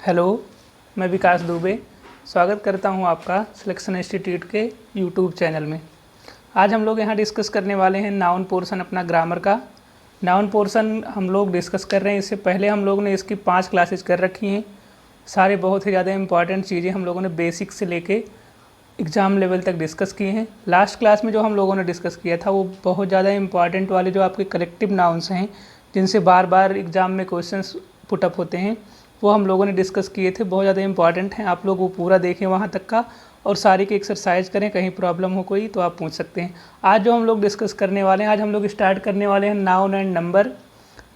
Hello, मैं विकास दुबे स्वागत करता हूं आपका सिलेक्शन इंस्टीट्यूट के यूट्यूब चैनल में। आज हम लोग यहां डिस्कस करने वाले हैं नाउन पोर्शन अपना ग्रामर का। नाउन पोर्शन हम लोग डिस्कस कर रहे हैं, इससे पहले हम लोग ने इसकी 5 क्लासेज कर रखी हैं। सारे बहुत ही ज़्यादा इंपॉर्टेंट चीज़ें हम लोगों ने बेसिक से लेके एग्ज़ाम लेवल तक डिस्कस किए हैं। लास्ट क्लास में जो हम लोगों ने डिस्कस किया था वो बहुत ज़्यादा इंपॉर्टेंट वाले जो आपके कलेक्टिव नाउन्स हैं, जिनसे बार बार एग्ज़ाम में क्वेश्चंस पुटअप होते हैं, वो हम लोगों ने डिस्कस किए थे। बहुत ज़्यादा इंपॉर्टेंट हैं, आप लोग वो पूरा देखें वहाँ तक का और सारी की एक्सरसाइज करें। कहीं प्रॉब्लम हो कोई तो आप पूछ सकते हैं। आज जो हम लोग डिस्कस करने वाले हैं, आज हम लोग स्टार्ट करने वाले हैं noun and number.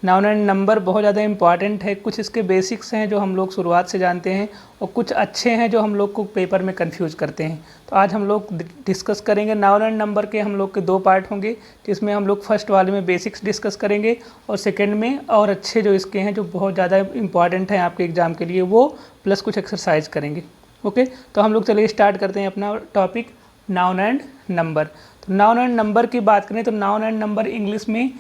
Noun and number बहुत ज़्यादा इंपॉर्टेंट है। कुछ इसके बेसिक्स हैं जो हम लोग शुरुआत से जानते हैं और कुछ अच्छे हैं जो हम लोग को पेपर में कंफ्यूज करते हैं। तो आज हम लोग डिस्कस करेंगे नाउन एंड नंबर के। हम लोग के 2 पार्ट होंगे, जिसमें हम लोग फर्स्ट वाले में बेसिक्स डिस्कस करेंगे और सेकंड में और अच्छे जो इसके हैं जो बहुत ज़्यादा इंपॉर्टेंट हैं आपके एग्ज़ाम के लिए, वो प्लस कुछ एक्सरसाइज करेंगे। ओके, तो हम लोग चलिए स्टार्ट करते हैं अपना टॉपिक नाउन एंड नंबर। तो नाउन एंड नंबर की बात करें तो नाउन एंड नंबर इंग्लिश में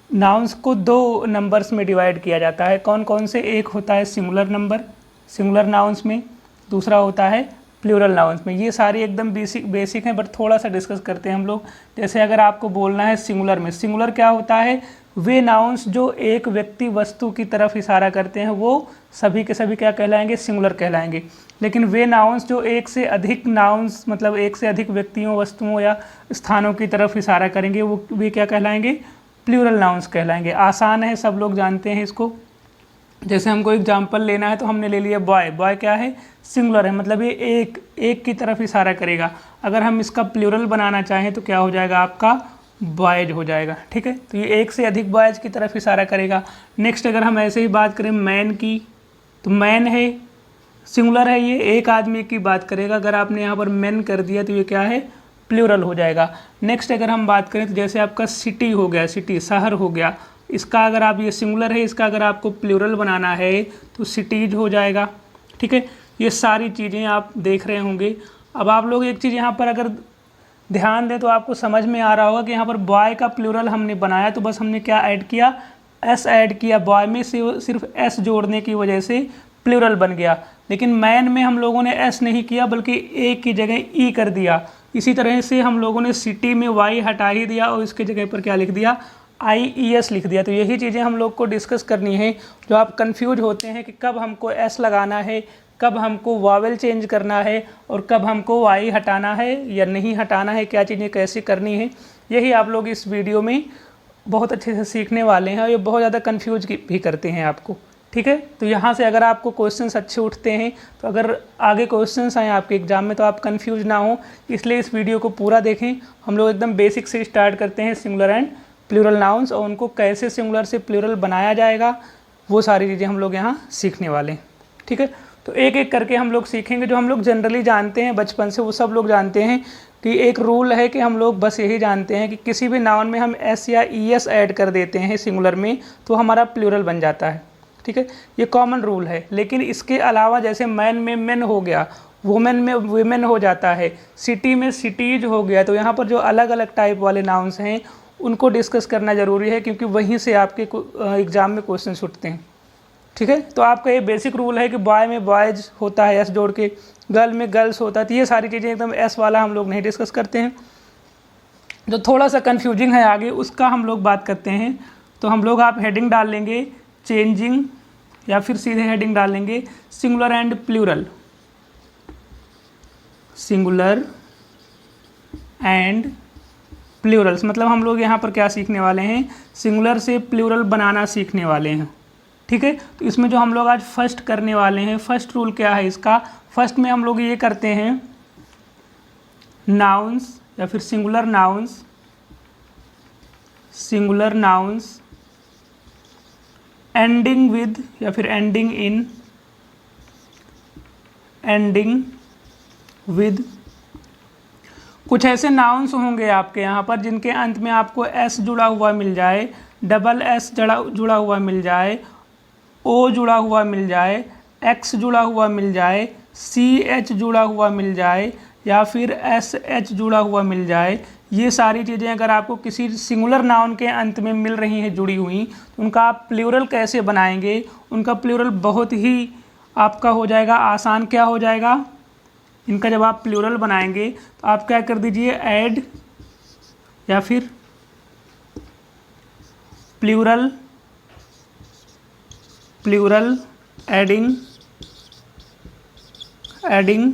नाउन्स को 2 नंबर्स में डिवाइड किया जाता है। कौन कौन से? एक होता है सिंगुलर नंबर सिंगुलर नाउन्स में, दूसरा होता है प्लूरल नाउन्स में। ये सारी एकदम बेसिक हैं, बट थोड़ा सा डिस्कस करते हैं हम लोग। जैसे अगर आपको बोलना है सिंगुलर में, सिंगुलर क्या होता है? वे नाउन्स जो एक व्यक्ति वस्तु की तरफ इशारा करते हैं वो सभी के सभी क्या कहलाएंगे? सिंगुलर कहलाएंगे। लेकिन वे नाउन्स जो एक से अधिक नाउन्स मतलब एक से अधिक व्यक्तियों, वस्तुओं या स्थानों की तरफ इशारा करेंगे वो वे क्या कहलाएंगे? प्लूरल नाउन्स कहलाएंगे। आसान है, सब लोग जानते हैं इसको। जैसे हमको एग्जाम्पल लेना है तो हमने ले लिया बॉय। बॉय क्या है? सिंगुलर है, मतलब ये एक की तरफ इशारा करेगा। अगर हम इसका प्लूरल बनाना चाहें तो क्या हो जाएगा? आपका बॉयज हो जाएगा। ठीक है, तो ये एक से अधिक बॉयज की तरफ इशारा करेगा। नेक्स्ट अगर हम ऐसे ही बात करें मैन की, तो मैन है, सिंगुलर है, ये एक आदमी की बात करेगा। अगर आपने यहाँ पर मैन कर दिया तो ये क्या है? प्लूरल हो जाएगा। नेक्स्ट अगर हम बात करें तो जैसे आपका सिटी हो गया, सिटी शहर हो गया, इसका अगर आप, ये सिंगुलर है, इसका अगर आपको प्लूरल बनाना है तो सिटीज हो जाएगा। ठीक है, ये सारी चीज़ें आप देख रहे होंगे। अब आप लोग एक चीज़ यहाँ पर अगर ध्यान दें तो आपको समझ में आ रहा होगा कि यहाँ पर बॉय का प्लूरल हमने बनाया तो बस हमने क्या ऐड किया? एस ऐड किया। बॉय में सिर्फ एस जोड़ने की वजह से प्लूरल बन गया। लेकिन मैन में हम लोगों ने एस नहीं किया बल्कि ए की जगह ई कर दिया। इसी तरह से हम लोगों ने सिटी में वाई हटा ही दिया और इसके जगह पर क्या लिख दिया? IES लिख दिया। तो यही चीज़ें हम लोग को डिस्कस करनी है। जो आप कंफ्यूज होते हैं कि कब हमको एस लगाना है, कब हमको वावेल चेंज करना है और कब हमको वाई हटाना है या नहीं हटाना है, क्या चीज़ें कैसे करनी है, यही आप लोग इस वीडियो में बहुत अच्छे से सीखने वाले हैं। और ये बहुत ज़्यादा कन्फ्यूज भी करते हैं आपको। ठीक है, तो यहाँ से अगर आपको क्वेश्चंस अच्छे उठते हैं तो अगर आगे क्वेश्चंस आए आपके एग्जाम में तो आप कंफ्यूज ना हो, इसलिए इस वीडियो को पूरा देखें। हम लोग एकदम बेसिक से स्टार्ट करते हैं सिंगुलर एंड प्लूरल नाउन्स, और उनको कैसे सिंगुलर से प्लूरल बनाया जाएगा वो सारी चीज़ें हम लोग यहाँ सीखने वाले हैं। ठीक है, तो एक एक करके हम लोग सीखेंगे। जो हम लोग जनरली जानते हैं बचपन से, वो सब लोग जानते हैं कि एक रूल है कि हम लोग बस यही जानते हैं कि किसी भी नाउन में हम एस या ES ऐड कर देते हैं सिंगुलर में तो हमारा प्लूरल बन जाता है। ठीक है, ये कॉमन रूल है। लेकिन इसके अलावा जैसे मैन में मेन हो गया, वुमेन में वुमेन हो जाता है, सिटी में सिटीज हो गया, तो यहाँ पर जो अलग अलग टाइप वाले नाउन्स हैं उनको डिस्कस करना ज़रूरी है, क्योंकि वहीं से आपके एग्ज़ाम में क्वेश्चन उठते हैं। ठीक है, तो आपका ये बेसिक रूल है कि बॉय में बॉयज होता है एस जोड़ के, गर्ल में गर्ल्स होता है। तो ये सारी चीज़ें एकदम एस वाला हम लोग नहीं डिस्कस करते हैं। जो थोड़ा सा कन्फ्यूजिंग है आगे उसका हम लोग बात करते हैं। तो हम लोग आप हेडिंग डाल लेंगे चेंजिंग, या फिर सीधे हेडिंग डाल लेंगे singular and plural. Singular and plurals, मतलब हम लोग यहाँ पर क्या सीखने वाले हैं? सिंगुलर से प्लूरल बनाना सीखने वाले हैं। ठीक है, तो इसमें जो हम लोग आज फर्स्ट करने वाले हैं, फर्स्ट रूल क्या है इसका? फर्स्ट में हम लोग ये करते हैं नाउन्स या फिर सिंगुलर नाउन्स एंडिंग विद या फिर एंडिंग विद कुछ ऐसे नाउन्स होंगे आपके यहाँ पर जिनके अंत में आपको एस जुड़ा हुआ मिल जाए, डबल एस जुड़ा हुआ मिल जाए, ओ जुड़ा हुआ मिल जाए, एक्स जुड़ा हुआ मिल जाए, CH जुड़ा हुआ मिल जाए या फिर SH जुड़ा हुआ मिल जाए। ये सारी चीज़ें अगर आपको किसी सिंगुलर नाउन के अंत में मिल रही हैं जुड़ी हुई, तो उनका आप प्लूरल कैसे बनाएंगे? उनका प्लूरल बहुत ही आपका हो जाएगा आसान, क्या हो जाएगा इनका, जब आप प्लूरल बनाएंगे तो आप क्या कर दीजिए, ऐड या फिर प्लूरल, प्लूरल एडिंग, एडिंग,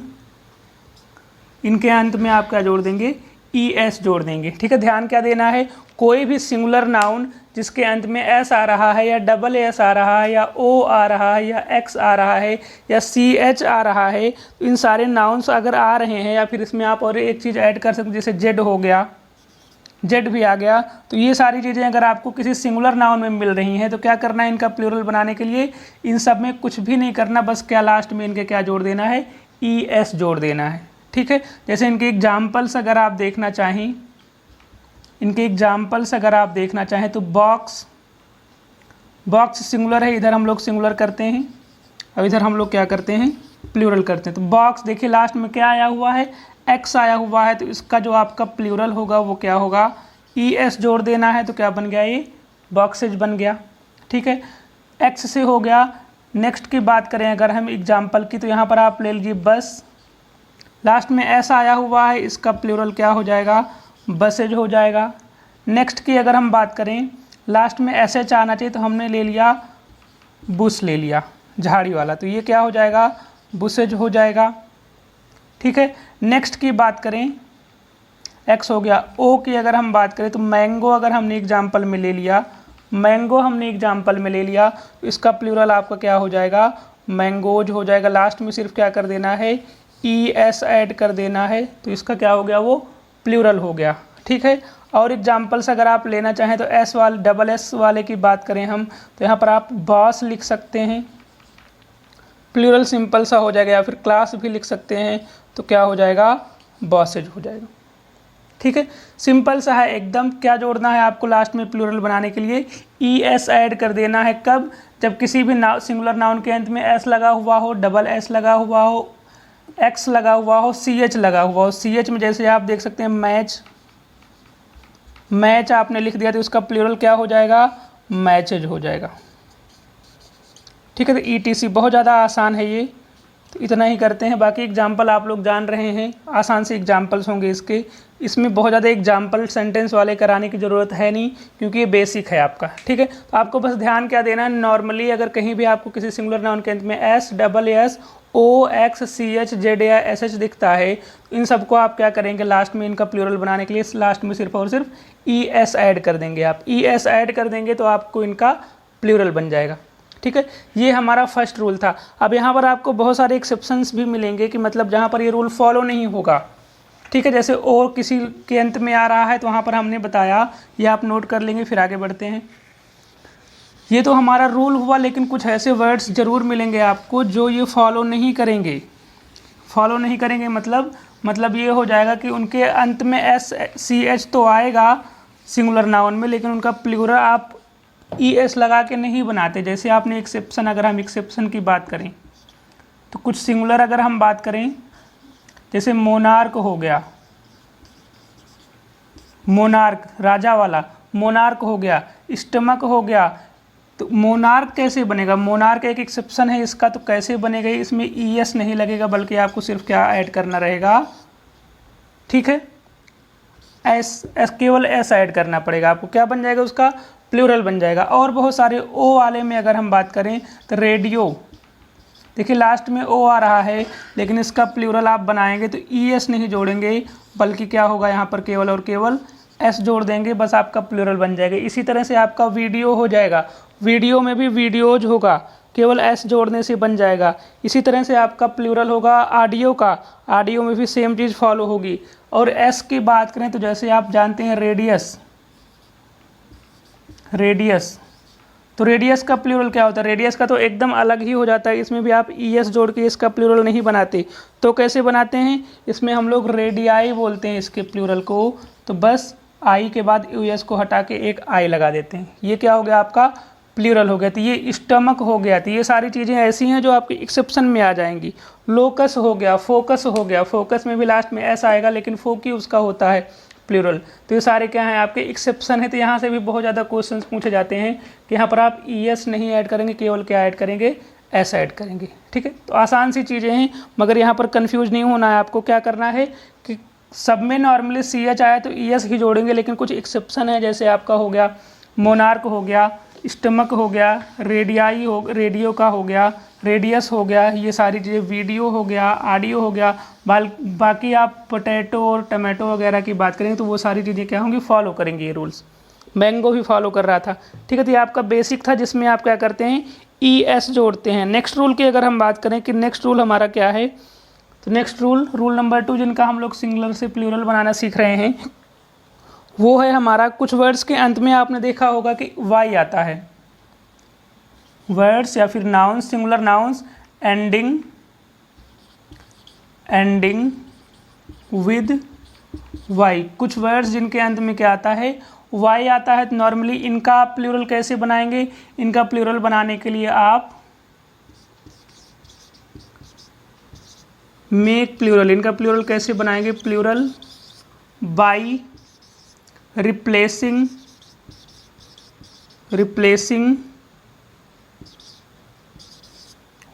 इनके अंत में आप क्या जोड़ देंगे, ES जोड़ देंगे। ठीक है, ध्यान क्या देना है, कोई भी सिंगुलर नाउन जिसके अंत में S आ रहा है या डबल S आ रहा है या O आ रहा है या X आ रहा है या CH आ रहा है, तो इन सारे नाउन्स अगर आ रहे हैं, या फिर इसमें आप और एक चीज़ ऐड कर सकते हैं, जैसे Z हो गया, Z भी आ गया, तो ये सारी चीज़ें अगर आपको किसी सिंगुलर नाउन में मिल रही हैं तो क्या करना है, इनका प्लूरल बनाने के लिए इन सब में कुछ भी नहीं करना, बस क्या लास्ट में इनके क्या जोड़ देना है, ES जोड़ देना है। ठीक है, जैसे इनके एग्जाम्पल्स अगर आप देखना चाहें, इनके एग्जाम्पल्स अगर आप देखना चाहें तो बॉक्स, बॉक्स सिंगुलर है, इधर हम लोग सिंगुलर करते हैं, अब इधर हम लोग क्या करते हैं, प्लूरल करते हैं। तो बॉक्स देखिए लास्ट में क्या आया हुआ है, X आया हुआ है, तो इसका जो आपका प्लूरल होगा वो क्या होगा, ES जोड़ देना है, तो क्या बन गया, ये बॉक्सेज बन गया। ठीक है, X से हो गया। नेक्स्ट की बात करें अगर हम एग्जाम्पल की, तो यहाँ पर आप ले लीजिए बस, लास्ट में S आया हुआ है, इसका प्लूरल क्या हो जाएगा, बसेज हो जाएगा। नेक्स्ट की अगर हम बात करें, लास्ट में SH आना चाहिए, तो हमने ले लिया बुश, ले लिया झाड़ी वाला, तो ये क्या हो जाएगा, बुसेज हो जाएगा। ठीक है, नेक्स्ट की बात करें, X हो गया। O की अगर हम बात करें तो मैंगो अगर हमने एग्जाम्पल में ले लिया, मैंगो हमने एग्जाम्पल में ले लिया, तो इसका प्लूरल आपका क्या हो जाएगा, मैंगोज हो जाएगा। लास्ट में सिर्फ क्या कर देना है, ES ऐड कर देना है, तो इसका क्या हो गया, वो प्लूरल हो गया। ठीक है, और एग्जाम्पल्स अगर आप लेना चाहें तो S वाले, डबल S वाले की बात करें हम, तो यहाँ पर आप बॉस लिख सकते हैं, प्लूरल सिंपल सा हो जाएगा, या फिर क्लास भी लिख सकते हैं, तो क्या हो जाएगा, बॉसेज हो जाएगा। ठीक है, सिंपल सा है एकदम। क्या जोड़ना है आपको लास्ट में प्लूरल बनाने के लिए, ES ऐड कर देना है। कब, जब किसी भी सिंगुलर नाउन के अंत में S लगा हुआ हो, डबल S लगा हुआ हो, X लगा हुआ हो, CH लगा हुआ हो। CH में जैसे आप देख सकते हैं मैच, मैच आपने लिख दिया, तो उसका प्लूरल क्या हो जाएगा, मैचेज हो जाएगा। ठीक है, तो ETC बहुत ज़्यादा आसान है ये, तो इतना ही करते हैं। बाकी एग्जाम्पल आप लोग जान रहे हैं, आसान से एग्जाम्पल्स होंगे इसके, इसमें बहुत ज़्यादा एग्जाम्पल सेंटेंस वाले कराने की ज़रूरत है नहीं, क्योंकि ये बेसिक है आपका। ठीक है, तो आपको बस ध्यान क्या देना है, नॉर्मली अगर कहीं भी आपको किसी सिंगुलर नाउन के अंत में S, double S, O, X, CH, Z या SH दिखता है, इन सबको आप क्या करेंगे, लास्ट में इनका प्लूरल बनाने के लिए लास्ट में सिर्फ और सिर्फ ES ऐड कर देंगे। आप ES ऐड कर देंगे तो आपको इनका प्लूरल बन जाएगा। ठीक है, ये हमारा फर्स्ट रूल था। अब यहाँ पर आपको बहुत सारे एक्सेप्शंस भी मिलेंगे, कि मतलब जहाँ पर ये रूल फॉलो नहीं होगा। ठीक है, जैसे और किसी के अंत में आ रहा है, तो वहाँ पर हमने बताया, ये आप नोट कर लेंगे, फिर आगे बढ़ते हैं। ये तो हमारा रूल हुआ, लेकिन कुछ ऐसे वर्ड्स ज़रूर मिलेंगे आपको जो ये फॉलो नहीं करेंगे। फॉलो नहीं करेंगे मतलब ये हो जाएगा कि उनके अंत में S, CH तो आएगा सिंगुलर नाउन में, लेकिन उनका प्लूरल आप ES लगा के नहीं बनाते। जैसे आपने एक्सेप्शन, अगर हम एक्सेप्शन की बात करें, तो कुछ सिंगुलर अगर हम बात करें, जैसे मोनार्क हो गया, मोनार्क राजा वाला, मोनार्क हो गया, स्टमक हो गया, तो मोनार्क कैसे बनेगा, मोनार्क एक एक्सेप्शन है इसका, तो कैसे बनेगा, इसमें ES नहीं लगेगा, बल्कि आपको सिर्फ क्या ऐड करना रहेगा, ठीक है, S केवल S ऐड करना पड़ेगा आपको। क्या बन जाएगा, उसका प्लूरल बन जाएगा। और बहुत सारे O वाले में अगर हम बात करें तो रेडियो, देखिए लास्ट में O आ रहा है, लेकिन इसका प्लूरल आप बनाएंगे तो ES नहीं जोड़ेंगे, बल्कि क्या होगा, यहाँ पर केवल और केवल S जोड़ देंगे, बस आपका प्लूरल बन जाएगा। इसी तरह से आपका वीडियो हो जाएगा, वीडियो में भी वीडियोज होगा, केवल S जोड़ने से बन जाएगा। इसी तरह से आपका प्लूरल होगा ऑडियो का, ऑडियो में भी सेम चीज़ फॉलो होगी। और S की बात करें तो जैसे आप जानते हैं रेडियस, रेडियस, तो रेडियस का प्लूरल क्या होता है, रेडियस का तो एकदम अलग ही हो जाता है, इसमें भी आप ES जोड़ के इसका प्लूरल नहीं बनाते। तो कैसे बनाते हैं, इसमें हम लोग रेडियाई बोलते हैं इसके प्लूरल को, तो बस आई के बाद US को हटा के एक I लगा देते हैं, ये क्या हो गया, आपका प्लूरल हो गया। तो ये स्टमक हो गया। तो ये सारी चीज़ें ऐसी हैं जो आपकी एक्सेप्शन में आ जाएंगी। लोकस हो गया, फोकस हो गया, फोकस में भी लास्ट में S आएगा, लेकिन फोकी उसका होता है प्लूरल। तो ये सारे क्या हैं, आपके एक्सेप्शन है। तो यहाँ से भी बहुत ज़्यादा क्वेश्चंस पूछे जाते हैं कि यहाँ पर आप ES नहीं ऐड करेंगे, केवल क्या ऐड करेंगे, एस ऐड करेंगे। ठीक है, तो आसान सी चीज़ें हैं, मगर यहाँ पर कंफ्यूज नहीं होना है आपको। क्या करना है कि सब में नॉर्मली सी एच आया तो ई एस ही जोड़ेंगे, लेकिन कुछ एक्सेप्शन है, जैसे आपका हो गया मोनार्क हो गया, स्टमक हो गया, रेडियो का हो गया, रेडियस हो गया, ये सारी चीज़ें, वीडियो हो गया, ऑडियो हो गया। बाकी आप पोटैटो और टमाटो वगैरह की बात करेंगे तो वो सारी चीज़ें क्या होंगी, फॉलो करेंगे ये रूल्स। मैंगो भी फॉलो कर रहा था। ठीक है, तो ये आपका बेसिक था जिसमें आप क्या करते हैं, ई एस जोड़ते हैं। नेक्स्ट रूल की अगर हम बात करें कि नेक्स्ट रूल हमारा क्या है, तो नेक्स्ट रूल नंबर 2 जिनका हम लोग सिंगुलर से प्लूरल बनाना सीख रहे हैं, वो है हमारा, कुछ वर्ड्स के अंत में आपने देखा होगा कि वाई आता है। वर्ड्स या फिर nouns, singular nouns ending with Y, कुछ वर्ड्स जिनके अंत में क्या आता है, वाई आता है। तो नॉर्मली इनका आप प्लूरल कैसे बनाएंगे, इनका प्लूरल बनाने के लिए आप मेक प्लूरल, इनका प्लूरल कैसे बनाएंगे, plural by replacing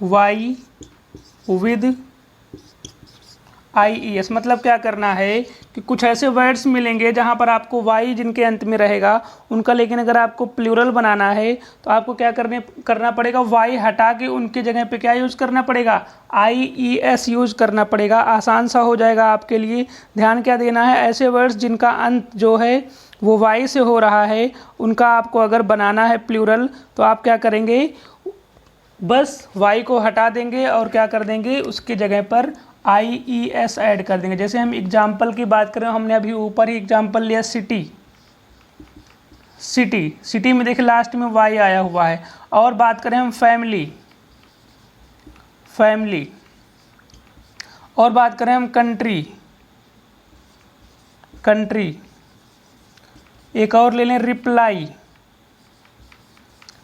Y with I E S. मतलब क्या करना है कि कुछ ऐसे वर्ड्स मिलेंगे जहाँ पर आपको वाई जिनके अंत में रहेगा उनका, लेकिन अगर आपको प्लूरल बनाना है तो आपको क्या करना पड़ेगा, वाई हटा के उनके जगह पे क्या यूज़ करना पड़ेगा, आई ई एस यूज़ करना पड़ेगा। आसान सा हो जाएगा आपके लिए। ध्यान क्या देना है, ऐसे वर्ड्स जिनका अंत जो है वो वाई से हो रहा है, उनका आपको अगर बनाना है प्लूरल तो आप क्या करेंगे, बस वाई को हटा देंगे और क्या कर देंगे, उसकी जगह पर आई ई एस ऐड कर देंगे। जैसे हम एग्जाम्पल की बात करें, हमने अभी ऊपर ही एग्जाम्पल लिया सिटी में देखिए लास्ट में वाई आया हुआ है। और बात करें हम फैमिली, और बात करें हम कंट्री, एक और ले लें रिप्लाई।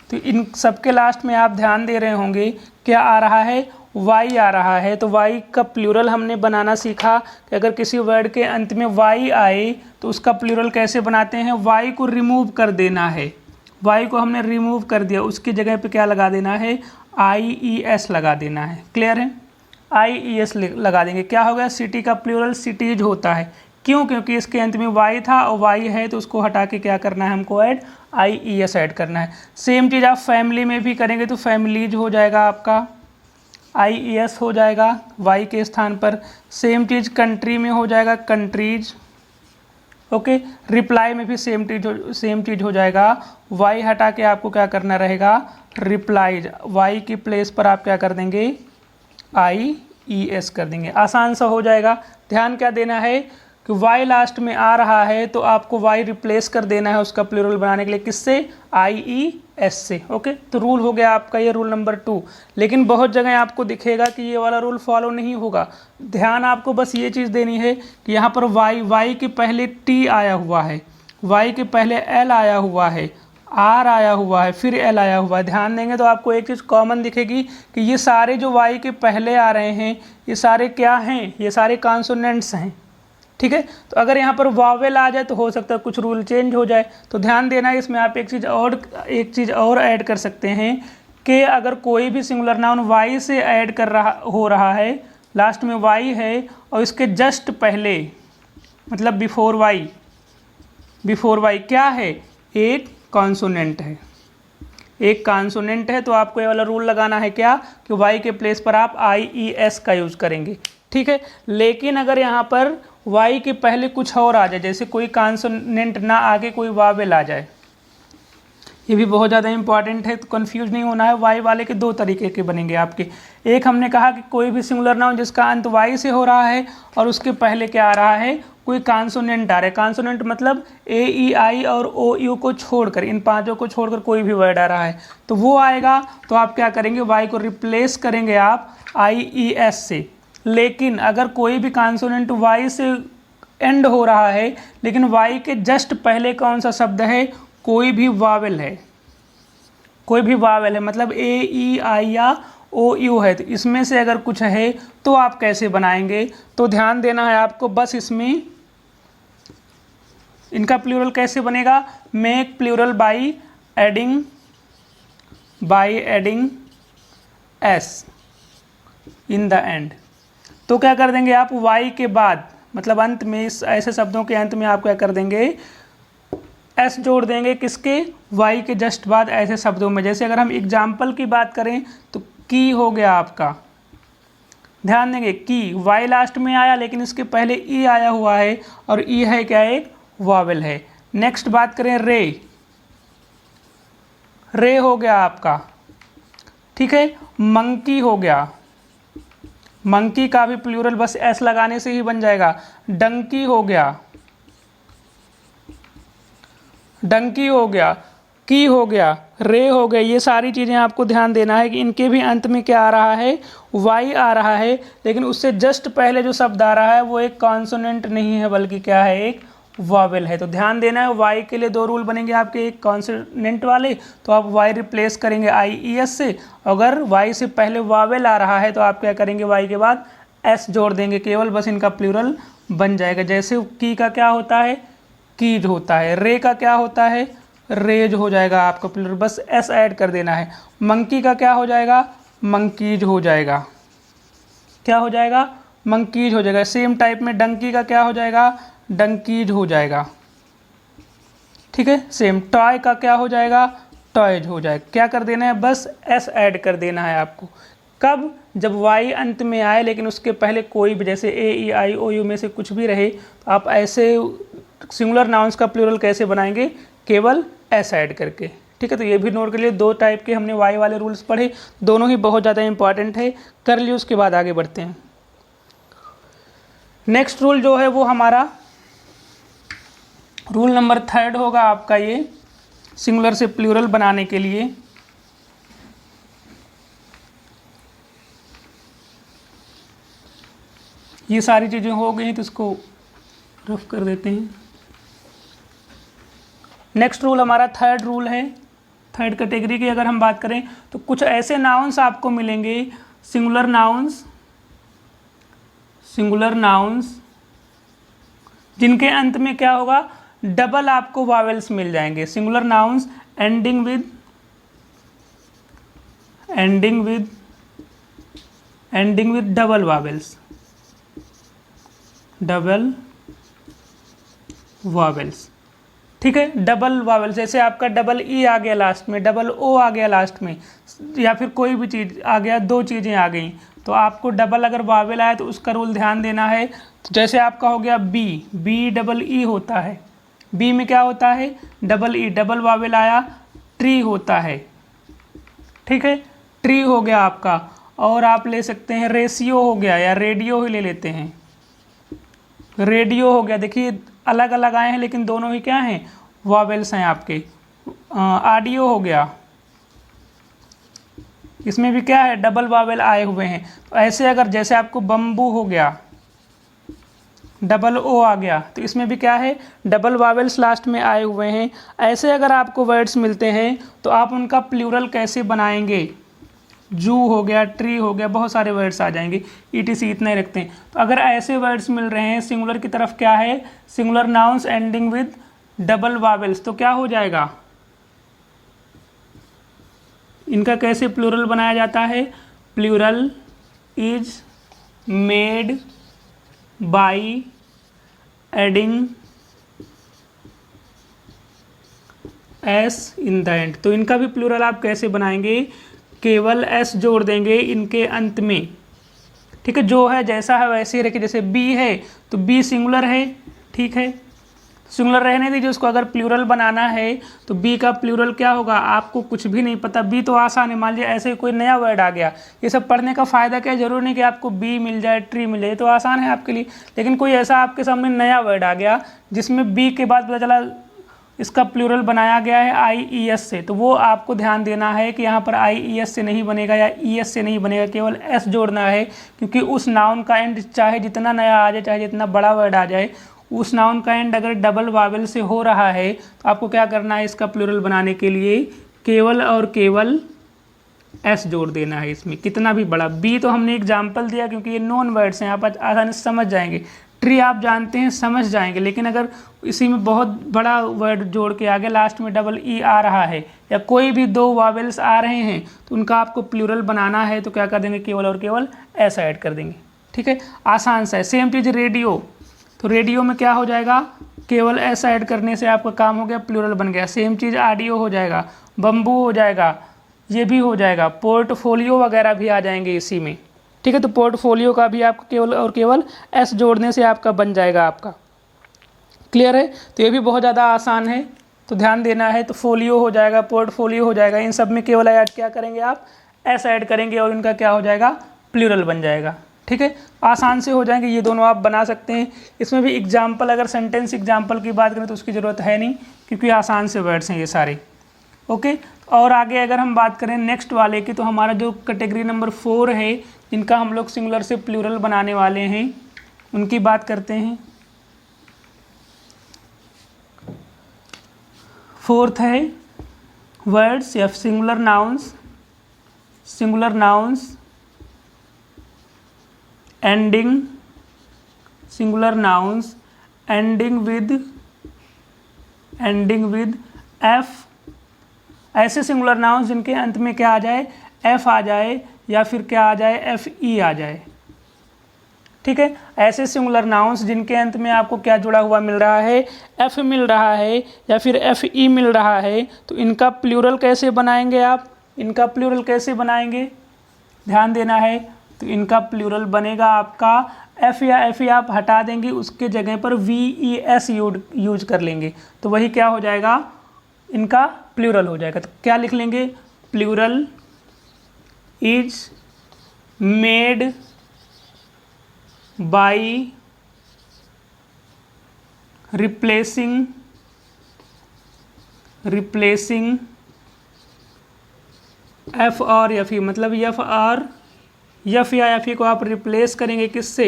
तो इन सबके लास्ट में आप ध्यान दे रहे होंगे क्या आ रहा है, वाई आ रहा है। तो वाई का प्लूरल हमने बनाना सीखा कि अगर किसी वर्ड के अंत में वाई आए तो उसका प्लूरल कैसे बनाते हैं, वाई को रिमूव कर देना है। वाई को हमने रिमूव कर दिया, उसकी जगह पे क्या लगा देना है, आई ई एस लगा देना है। क्लियर है, आई ई एस लगा देंगे। क्या हो गया, सिटी का प्लूरल सिटीज होता है। क्यों, क्योंकि इसके अंत में वाई था और वाई है तो उसको हटा के क्या करना है हमको, ऐड आई ई एस ऐड करना है। सेम चीज़ आप फैमिली में भी करेंगे तो फैमिलीज हो जाएगा आपका, आई ई एस हो जाएगा वाई के स्थान पर। सेम चीज़ कंट्री में हो जाएगा, कंट्रीज। ओके, रिप्लाई में भी सेम चीज़ हो जाएगा, वाई हटा के आपको क्या करना रहेगा, रिप्लाइज। वाई की प्लेस पर आप क्या कर देंगे, आई ई एस कर देंगे। आसान सा हो जाएगा। ध्यान क्या देना है कि वाई लास्ट में आ रहा है तो आपको वाई रिप्लेस कर देना है उसका प्लूरल बनाने के लिए, किससे, आई ई एस से। ओके, तो रूल हो गया आपका ये रूल नंबर 2। लेकिन बहुत जगह आपको दिखेगा कि ये वाला रूल फॉलो नहीं होगा। ध्यान आपको बस ये चीज़ देनी है कि यहाँ पर वाई के पहले टी आया हुआ है, वाई के पहले एल आया हुआ है, आर आया हुआ है, फिर एल आया हुआ है। ध्यान देंगे तो आपको एक चीज़ कॉमन दिखेगी कि ये सारे जो वाई के पहले आ रहे हैं ये सारे क्या हैं, ये सारे कॉन्सोनेंट्स हैं। ठीक है, तो अगर यहाँ पर वावेल आ जाए तो हो सकता है कुछ रूल चेंज हो जाए। तो ध्यान देना है, इसमें आप एक चीज़ और ऐड कर सकते हैं कि अगर कोई भी सिंगुलर नाउन वाई से ऐड हो रहा है, लास्ट में वाई है और इसके जस्ट पहले मतलब बिफोर वाई क्या है, एक कॉन्सोनेंट है, तो आपको ये वाला रूल लगाना है क्या, कि वाई के प्लेस पर आप आई ई एस का यूज़ करेंगे। ठीक है, लेकिन अगर यहाँ पर वाई के पहले कुछ और आ जाए, जैसे कोई कॉन्सोनेंट ना आके कोई वावेल आ जाए, ये भी बहुत ज़्यादा इंपॉर्टेंट है, तो कंफ्यूज नहीं होना है। वाई वाले के 2 तरीके के बनेंगे आपके। एक हमने कहा कि कोई भी सिंगुलर नाउन जिसका अंत वाई से हो रहा है और उसके पहले क्या आ रहा है, कोई कॉन्सोनेंट आ रहा है। कॉन्सोनेंट मतलब ए ई आई और ओ यू को छोड़कर, इन 5 को छोड़कर कोई भी वर्ड आ रहा है तो वो आएगा। तो आप क्या करेंगे, वाई को रिप्लेस करेंगे आप आई ई एस से। लेकिन अगर कोई भी कॉन्सोनेंट वाई से एंड हो रहा है लेकिन वाई के जस्ट पहले कौन सा शब्द है, कोई भी वावेल है, मतलब ए ई आई या ओ यू है, तो इसमें से अगर कुछ है तो आप कैसे बनाएंगे। तो ध्यान देना है आपको, बस इसमें इनका प्लूरल कैसे बनेगा, make plural by adding S in the end. तो क्या कर देंगे आप वाई के बाद, मतलब अंत में, इस ऐसे शब्दों के अंत में आप क्या कर देंगे, एस जोड़ देंगे। किसके, वाई के जस्ट बाद ऐसे शब्दों में। जैसे अगर हम एग्जाम्पल की बात करें तो की हो गया आपका, ध्यान देंगे की, वाई लास्ट में आया लेकिन इसके पहले ई आया हुआ है, और ई है क्या, एक वावेल है। नेक्स्ट बात करें रे, रे हो गया आपका, ठीक है। मंकी हो गया, मंकी का भी प्लूरल बस एस लगाने से ही बन जाएगा। डंकी हो गया, डंकी हो गया, की हो गया, रे हो गया। ये सारी चीज़ें आपको ध्यान देना है कि इनके भी अंत में क्या आ रहा है, वाई आ रहा है, लेकिन उससे जस्ट पहले जो शब्द आ रहा है वो एक कॉन्सोनेंट नहीं है बल्कि क्या है, एक वावेल है। तो ध्यान देना है, वाई के लिए दो रूल बनेंगे आपके, एक कॉन्सोनेंट वाले, तो आप वाई रिप्लेस करेंगे आई ई एस से। अगर वाई से पहले वावेल आ रहा है तो आप क्या करेंगे, वाई के बाद एस जोड़ देंगे केवल, बस इनका प्लूरल बन जाएगा। जैसे की का क्या होता है, कीज होता है। रे का क्या होता है, रेज हो जाएगा आपका प्लूरल, बस एस ऐड कर देना है। मंकी का क्या हो जाएगा, मंकीज हो जाएगा। क्या हो जाएगा, मंकीज हो जाएगा। सेम टाइप में डंकी का क्या हो जाएगा, डंकीज हो जाएगा, ठीक है। सेम टॉय का क्या हो जाएगा, टॉयज हो जाएगा। क्या कर देना है, बस एस ऐड कर देना है आपको। कब, जब वाई अंत में आए लेकिन उसके पहले कोई भी, जैसे ए ई आई ओ यू में से कुछ भी रहे, तो आप ऐसे सिंगुलर नाउन्स का प्लूरल कैसे बनाएंगे, केवल एस ऐड करके, ठीक है। तो ये भी नोट कर लिए, दो टाइप के हमने वाई वाले रूल्स पढ़े, दोनों ही बहुत ज़्यादा इंपॉर्टेंट है, कर लिए। उसके बाद आगे बढ़ते हैं। नेक्स्ट रूल जो है वो हमारा रूल नंबर 3 होगा आपका, ये सिंगुलर से प्लूरल बनाने के लिए। ये सारी चीज़ें हो गई तो इसको रफ कर देते हैं। नेक्स्ट रूल हमारा 3rd रूल है। 3rd कैटेगरी की अगर हम बात करें तो कुछ ऐसे नाउन्स आपको मिलेंगे, सिंगुलर नाउन्स, सिंगुलर नाउन्स जिनके अंत में क्या होगा, डबल आपको वावेल्स मिल जाएंगे। Singular nouns ending with double vowels, double vowels, ठीक है। डबल वावेल्स, जैसे आपका डबल ई आ गया लास्ट में, डबल ओ आ गया लास्ट में, या फिर कोई भी चीज़ आ गया, दो चीज़ें आ गई, तो आपको डबल अगर वावेल आए तो उसका रूल ध्यान देना है। जैसे आपका हो गया बी, बी डबल ई होता है, बी में क्या होता है, डबल ई, डबल वावेल आया, ट्री होता है, ठीक है। ट्री हो गया आपका। और आप ले सकते हैं रेशियो हो गया, या रेडियो ही ले लेते हैं, रेडियो हो गया। देखिए अलग अलग आए हैं लेकिन दोनों ही क्या हैं, वावेल्स हैं आपके। ऑडियो हो गया, इसमें भी क्या है, डबल वावेल आए हुए हैं। तो ऐसे अगर, जैसे आपको बम्बू हो गया, डबल ओ आ गया, तो इसमें भी क्या है, डबल वावेल्स लास्ट में आए हुए हैं। ऐसे अगर आपको वर्ड्स मिलते हैं तो आप उनका प्लूरल कैसे बनाएंगे, जू हो गया, ट्री हो गया, बहुत सारे वर्ड्स आ जाएंगे, ईटीसी इतना ही रखते हैं। तो अगर ऐसे वर्ड्स मिल रहे हैं सिंगुलर की तरफ, क्या है, singular nouns ending with double vowels, तो क्या हो जाएगा, इनका कैसे प्लूरल बनाया जाता है, plural is made by adding S in the end. तो इनका भी प्लूरल आप कैसे बनाएंगे, केवल एस जोड़ देंगे इनके अंत में, ठीक है। जो है जैसा है वैसे ही रखिए। जैसे बी है तो बी सिंगुलर है, ठीक है, सिंगुलर रहने दीजिए उसको। अगर प्लूरल बनाना है तो बी का प्लूरल क्या होगा, आपको कुछ भी नहीं पता, बी तो आसान है। मान लीजिए ऐसे कोई नया वर्ड आ गया, ये सब पढ़ने का फ़ायदा क्या है, जरूरी नहीं कि आपको बी मिल जाए, ट्री मिल जाए, तो आसान है आपके लिए। लेकिन कोई ऐसा आपके सामने नया वर्ड आ गया जिसमें बी के बाद पता चला इसका प्लूरल बनाया गया है आई ई एस से, तो वो आपको ध्यान देना है कि यहाँ पर आई ई एस से नहीं बनेगा या ई एस से नहीं बनेगा, केवल एस जोड़ना है। क्योंकि उस नाउन का एंड चाहे जितना नया आ जाए, चाहे जितना बड़ा वर्ड आ जाए, उस नाउन का एंड अगर डबल वावेल से हो रहा है तो आपको क्या करना है, इसका प्लूरल बनाने के लिए केवल और केवल एस जोड़ देना है इसमें, कितना भी बड़ा। बी तो हमने एग्जाम्पल दिया क्योंकि ये नॉन वर्ड्स हैं, आप आसानी से समझ जाएंगे। ट्री आप जानते हैं, समझ जाएंगे, लेकिन अगर इसी में बहुत बड़ा वर्ड जोड़ के आगे लास्ट में डबल ई आ रहा है या कोई भी दो वावेल्स आ रहे हैं तो उनका आपको प्लूरल बनाना है तो क्या कर देंगे, केवल और केवल ऐसा ऐड कर देंगे। ठीक है, आसान सा है। सेम चीज़ रेडियो, तो रेडियो में क्या हो जाएगा, केवल ऐसा ऐड करने से आपका काम हो गया, प्लूरल बन गया। सेम चीज़ ऑडियो हो जाएगा, बम्बू हो जाएगा, ये भी हो जाएगा, पोर्टफोलियो वगैरह भी आ जाएंगे इसी में। ठीक है, तो पोर्टफोलियो का भी आपको केवल और केवल एस जोड़ने से आपका बन जाएगा आपका। क्लियर है, तो ये भी बहुत ज़्यादा आसान है, तो ध्यान देना है। तो फोलियो हो जाएगा, पोर्टफोलियो हो जाएगा, इन सब में केवल ऐड क्या करेंगे आप, एस ऐड करेंगे और इनका क्या हो जाएगा, प्लूरल बन जाएगा। ठीक है, आसान से हो जाएंगे, ये दोनों आप बना सकते हैं। इसमें भी एग्जाम्पल, अगर सेंटेंस एग्जाम्पल की बात करें तो उसकी ज़रूरत है नहीं, क्योंकि आसान से वर्ड्स हैं ये सारे। ओके, और आगे अगर हम बात करें नेक्स्ट वाले की, तो हमारा जो कैटेगरी नंबर 4 है, जिनका हम लोग सिंगुलर से प्लूरल बनाने वाले हैं, उनकी बात करते हैं। फोर्थ है वर्ड्स या singular nouns ending, singular nouns ending with F. ऐसे सिंगुलर नाउन्स जिनके अंत में क्या आ जाए, एफ आ जाए या फिर क्या आ जाए, एफ ई आ जाए। ठीक है, ऐसे सिंगुलर नाउन्स जिनके अंत में आपको क्या जुड़ा हुआ मिल रहा है, एफ मिल रहा है या फिर एफ ई मिल रहा है, तो इनका प्लूरल कैसे बनाएंगे आप, इनका प्लूरल कैसे बनाएंगे, ध्यान देना है। तो इनका प्लूरल बनेगा आपका, एफ या एफ ई आप हटा देंगे, उसके जगह पर वी ई एस यूज कर लेंगे, तो वही क्या हो जाएगा, इनका प्लूरल हो जाएगा। तो क्या लिख लेंगे, plural is made by replacing F और एफ ई, मतलब एफ और एफ या एफ ई को आप रिप्लेस करेंगे किससे,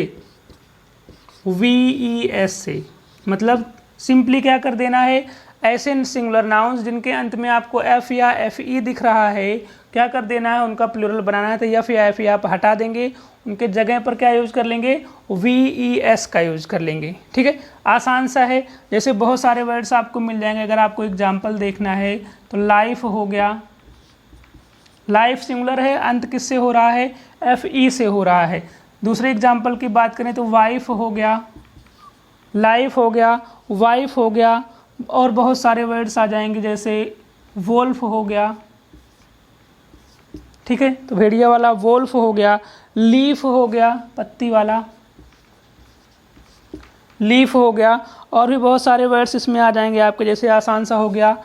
वी ई एस से। मतलब सिंपली क्या कर देना है, ऐसे सिंगुलर नाउन्स जिनके अंत में आपको एफ या एफ ई दिख रहा है, क्या कर देना है, उनका प्लूरल बनाना है। तो एफ या एफ ई आप हटा देंगे, उनके जगह पर क्या यूज कर लेंगे, वी ई एस का यूज कर लेंगे। ठीक है, आसान सा है। जैसे बहुत सारे वर्ड्स आपको मिल जाएंगे, अगर आपको एग्जाम्पल देखना है तो लाइफ हो गया, लाइफ सिंगुलर है, अंत किससे हो रहा है, एफ ई से हो रहा है। दूसरे एग्जाम्पल की बात करें तो वाइफ हो गया, लाइफ हो गया, वाइफ हो गया, और बहुत सारे वर्ड्स आ जाएंगे, जैसे वोल्फ हो गया। ठीक है, तो भेड़िया वाला वोल्फ हो गया, लीफ हो गया, पत्ती वाला लीफ हो गया, और भी बहुत सारे वर्ड्स इसमें आ जाएंगे आपके। जैसे आसान सा हो गया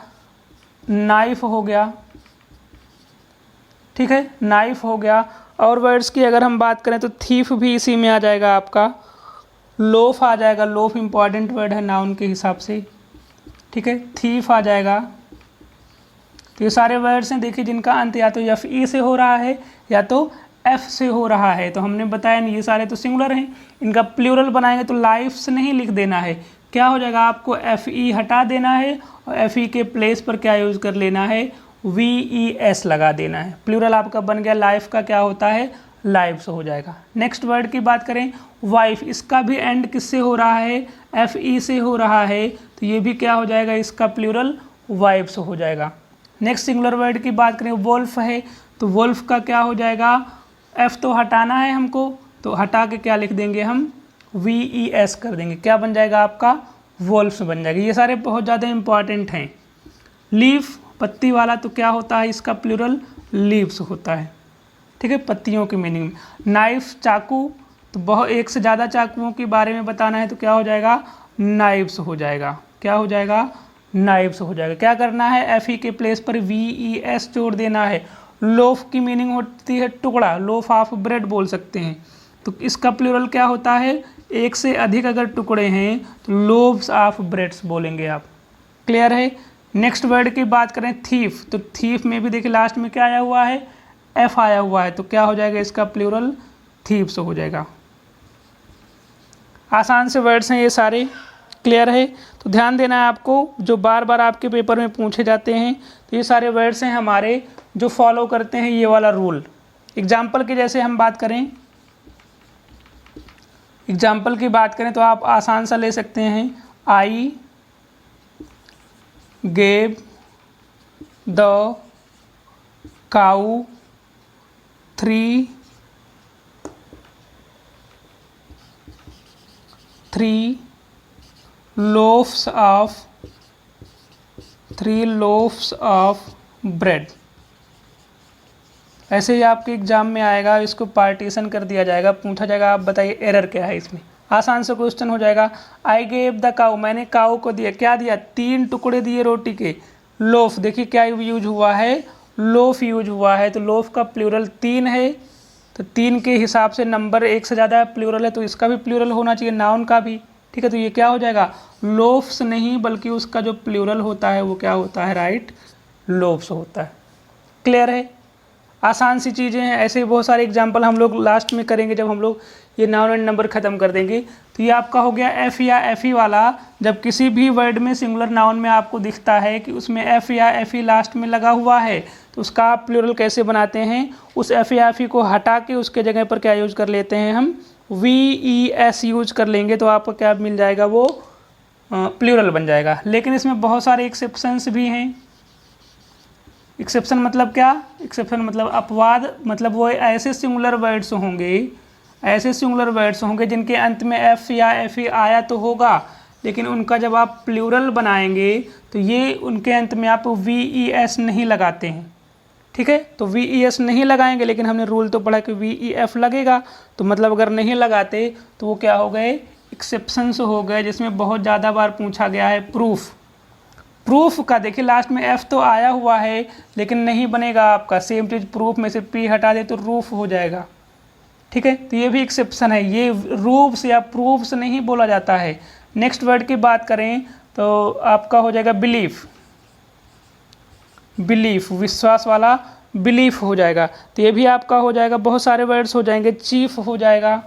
नाइफ हो गया। ठीक है, नाइफ हो गया। और वर्ड्स की अगर हम बात करें तो थीफ भी इसी में आ जाएगा आपका, लोफ आ जाएगा, लोफ इंपॉर्टेंट वर्ड है नाउन के हिसाब से। ठीक है, थीफ आ जाएगा। तो ये सारे वर्ड्स हैं, देखिए, जिनका अंत या तो एफ ई से हो रहा है या तो एफ से हो रहा है। तो हमने बताया नहीं, ये सारे तो सिंगुलर हैं, इनका प्लूरल बनाएंगे तो लाइफ से नहीं लिख देना है, क्या हो जाएगा, आपको एफ ई हटा देना है और एफ ई के प्लेस पर क्या यूज कर लेना है, वी ई एस लगा देना है। प्लूरल आपका बन गया, लाइफ का क्या होता है, लाइव्स हो जाएगा। नेक्स्ट वर्ड की बात करें, वाइफ, इसका भी एंड किससे हो रहा है, एफ ई से हो रहा है, तो ये भी क्या हो जाएगा, इसका प्लूरल वाइफ्स हो जाएगा। नेक्स्ट सिंगुलर वर्ड की बात करें, वोल्फ है, तो वोल्फ का क्या हो जाएगा, एफ तो हटाना है हमको, तो हटा के क्या लिख देंगे हम, वी ई एस कर देंगे, क्या बन जाएगा आपका, वोल्फ्स बन जाएगा। ये सारे बहुत ज़्यादा इंपॉर्टेंट हैं। लीफ, पत्ती वाला, तो क्या होता है, इसका प्लूरल लीव्स होता है। ठीक है, पत्तियों की मीनिंग में। नाइफ, चाकू, तो बहुत एक से ज़्यादा चाकुओं के बारे में बताना है तो क्या हो जाएगा, नाइव्स हो जाएगा। क्या हो जाएगा, नाइव्स हो जाएगा। क्या करना है, एफ ई के प्लेस पर वी ई एस जोड़ देना है। लोफ की मीनिंग होती है टुकड़ा, लोफ ऑफ ब्रेड बोल सकते हैं, तो इसका प्लूरल क्या होता है, एक से अधिक अगर टुकड़े हैं तो लोव्स ऑफ ब्रेड्स बोलेंगे आप। क्लियर है। नेक्स्ट वर्ड की बात करें, थीफ, तो थीफ में भी देखिए लास्ट में क्या आया हुआ है, एफ आया हुआ है, तो क्या हो जाएगा, इसका प्लूरल थीव्स हो जाएगा। आसान से वर्ड्स हैं ये सारे। क्लियर है, तो ध्यान देना है आपको, जो बार बार आपके पेपर में पूछे जाते हैं, तो ये सारे वर्ड्स हैं हमारे जो फॉलो करते हैं ये वाला रूल। एग्जाम्पल की जैसे हम बात करें, एग्जाम्पल की बात करें तो आप आसान सा ले सकते हैं, I gave the cow 3 loaves of bread। ऐसे ही आपके एग्जाम में आएगा, इसको पार्टीशन कर दिया जाएगा, पूछा जाएगा आप बताइए एरर क्या है इसमें। आसान से क्वेश्चन हो जाएगा, आई गेव द काऊ, मैंने काऊ को दिया, क्या दिया, 3 टुकड़े दिए रोटी के। लोफ, देखिए क्या यूज हुआ है, लोफ यूज हुआ है, तो लोफ का प्लूरल 3 है, तो 3 के हिसाब से नंबर 1 से ज़्यादा प्लूरल है तो इसका भी प्लूरल होना चाहिए, नाउन का भी। ठीक है, तो ये क्या हो जाएगा, लोफ्स नहीं बल्कि उसका जो प्लूरल होता है वो क्या होता है, राइट, लोफ्स होता है। क्लियर है, आसान सी चीज़ें हैं। ऐसे ही बहुत सारे एग्जाम्पल हम लोग लास्ट में करेंगे जब हम लोग ये नाउन एंड नंबर ख़त्म कर देंगे। तो ये आपका हो गया एफ या एफ ई वाला। जब किसी भी वर्ड में सिंगुलर नाउन में आपको दिखता है कि उसमें एफ या एफ ई लास्ट में लगा हुआ है तो उसका आप प्लूरल कैसे बनाते हैं, उस एफ या एफ ई को हटा के उसके जगह पर क्या यूज़ कर लेते हैं, हम वी ई एस यूज कर लेंगे तो आपको क्या मिल जाएगा, वो प्लूरल बन जाएगा। लेकिन इसमें बहुत सारे एक्सेप्शंस भी हैं। एक्सेप्शन मतलब क्या, एक्सेप्शन मतलब अपवाद, मतलब वो ऐसे सिंगुलर वर्ड्स होंगे, ऐसे सिंगुलर वर्ड्स होंगे जिनके अंत में एफ या एफ ई आया तो होगा, लेकिन उनका जब आप प्लूरल बनाएंगे तो ये उनके अंत में आप वी ई एस नहीं लगाते हैं। ठीक है, तो वी ई एस नहीं लगाएंगे, लेकिन हमने रूल तो पढ़ा कि वी ई एफ लगेगा, तो मतलब अगर नहीं लगाते तो वो क्या हो गए, एक्सेप्शंस हो गए, जिसमें बहुत ज़्यादा बार पूछा गया है प्रूफ। प्रूफ का देखिए लास्ट में एफ तो आया हुआ है लेकिन नहीं बनेगा आपका, सेम चीज़ प्रूफ में से पी हटा दे तो रूफ हो जाएगा। ठीक है, तो ये भी एक्सेप्शन है, ये रूफ्स या प्रूफ्स नहीं बोला जाता है। नेक्स्ट वर्ड की बात करें तो आपका हो जाएगा बिलीफ, बिलीफ विश्वास वाला बिलीफ हो जाएगा, तो ये भी आपका हो जाएगा। बहुत सारे वर्ड्स हो जाएंगे, चीफ हो जाएगा,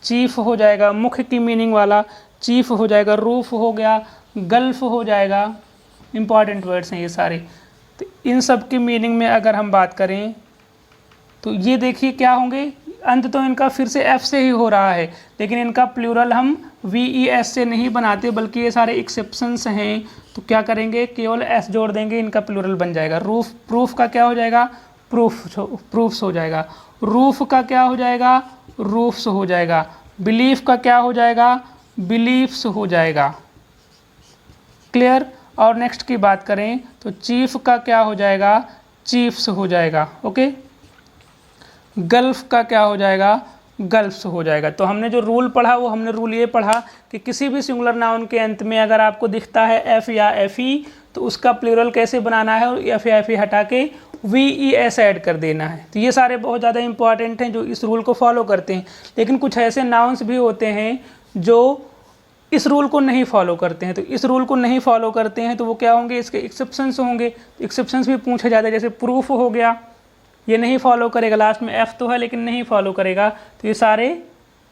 चीफ हो जाएगा, मुख्य की मीनिंग वाला चीफ हो जाएगा, रूफ हो गया, गल्फ हो जाएगा। इंपॉर्टेंट वर्ड्स हैं ये सारे। तो इन सब की मीनिंग में अगर हम बात करें तो ये देखिए क्या होंगे, अंत तो इनका फिर से एफ से ही हो रहा है, लेकिन इनका प्लूरल हम वी ई एस से नहीं बनाते, बल्कि ये सारे एक्सेप्शंस हैं, तो क्या करेंगे, केवल एस जोड़ देंगे, इनका प्लूरल बन जाएगा। रूफ, प्रूफ का क्या हो जाएगा, प्रूफ्स हो जाएगा। रूफ का क्या हो जाएगा, रूफ्स हो जाएगा। बिलीफ का क्या हो जाएगा, बिलीफ्स हो जाएगा। क्लियर। और नेक्स्ट की बात करें तो चीफ का क्या हो जाएगा, चीफ्स हो जाएगा। ओके, गल्फ का क्या हो जाएगा, गल्फ्स हो जाएगा। तो हमने जो रूल पढ़ा वो हमने रूल ये पढ़ा कि किसी भी सिंगुलर नाउन के अंत में अगर आपको दिखता है एफ या एफ ई तो उसका प्लूरल कैसे बनाना है, और एफ या एफ ई हटा के वी ई एस ऐड कर देना है। तो ये सारे बहुत ज़्यादा इंपॉर्टेंट हैं जो इस रूल को फॉलो करते हैं। लेकिन कुछ ऐसे नाउन्स भी होते हैं जो इस रूल को नहीं फॉलो करते हैं, तो इस रूल को नहीं फॉलो करते हैं तो वो क्या होंगे, इसके एक्सेप्शंस होंगे। एक्सेप्शंस भी पूछे जाते हैं, जैसे प्रूफ हो गया, ये नहीं फॉलो करेगा, लास्ट में एफ तो है लेकिन नहीं फॉलो करेगा, तो ये सारे